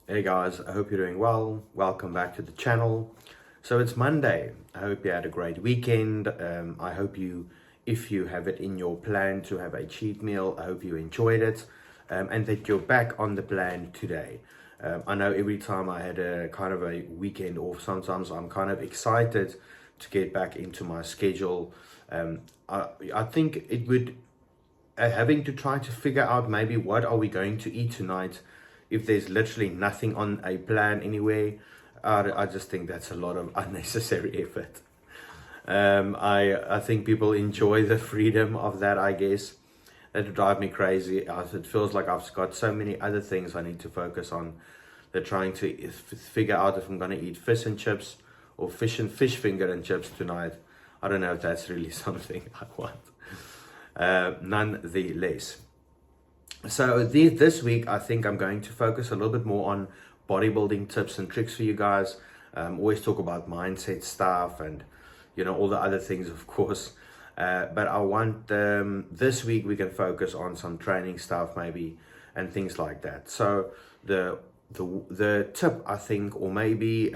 Hey guys, I hope you're doing well. Welcome back to the channel. So it's Monday. I hope you had a great weekend. I hope if you have it in your plan to have a cheat meal, I hope you enjoyed it and that you're back on the plan today. I know every time I had a kind of a weekend off, sometimes I'm kind of excited to get back into my schedule. I think it would having to try to figure out maybe what are we going to eat tonight if there's literally nothing on a plan anyway. I just think that's a lot of unnecessary effort. I think people enjoy the freedom of that, I guess. That would drive me crazy as it feels like I've got so many other things I need to focus on. They're trying to figure out if I'm going to eat fish and chips or fish finger and chips tonight. I don't know if that's really something I want. Nonetheless. So this week, I think I'm going to focus a little bit more on bodybuilding tips and tricks for you guys. Always talk about mindset stuff and, all the other things, of course. But I want this week we can focus on some training stuff maybe and things like that. So the tip, I think, or maybe,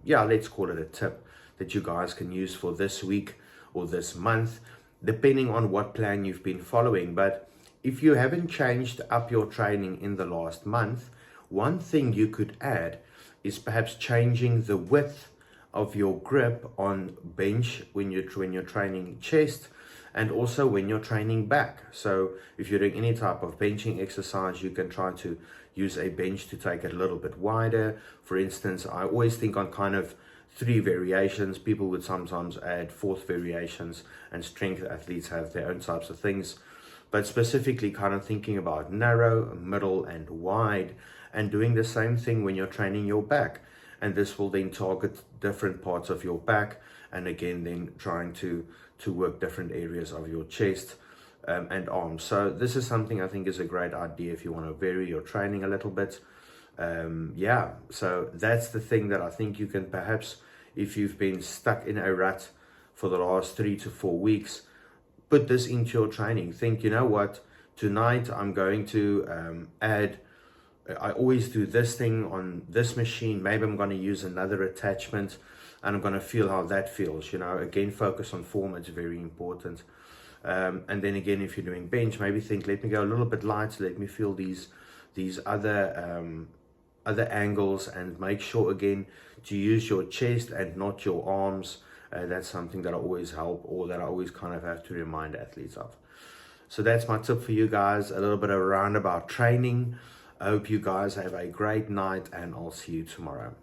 let's call it a tip that you guys can use for this week or this month, depending on what plan you've been following. But if you haven't changed up your training in the last month, one thing you could add is perhaps changing the width of your grip on bench when you're training chest, and also when you're training back. So if you're doing any type of benching exercise, you can try to use a bench to take it a little bit wider. For instance, I always think on kind of 3 variations. People would sometimes add 4th variations, and strength athletes have their own types of things. But specifically kind of thinking about narrow, middle, and wide, and doing the same thing when you're training your back. And this will then target different parts of your back, and again then trying to work different areas of your chest and arms. So this is something I think is a great idea if you want to vary your training a little bit. So that's the thing that I think you can perhaps, if you've been stuck in a rut for the last 3 to 4 weeks, put this into your training. Think, you know what, tonight I'm going to add, I always do this thing on this machine. Maybe I'm going to use another attachment and I'm going to feel how that feels. Again, focus on form. It's very important. And then again, if you're doing bench, maybe think, let me go a little bit light. Let me feel these other angles, and make sure again to use your chest and not your arms. That's something that I always help, or that I always kind of have to remind athletes of. So that's my tip for you guys, a little bit of roundabout training. I hope you guys have a great night, and I'll see you tomorrow.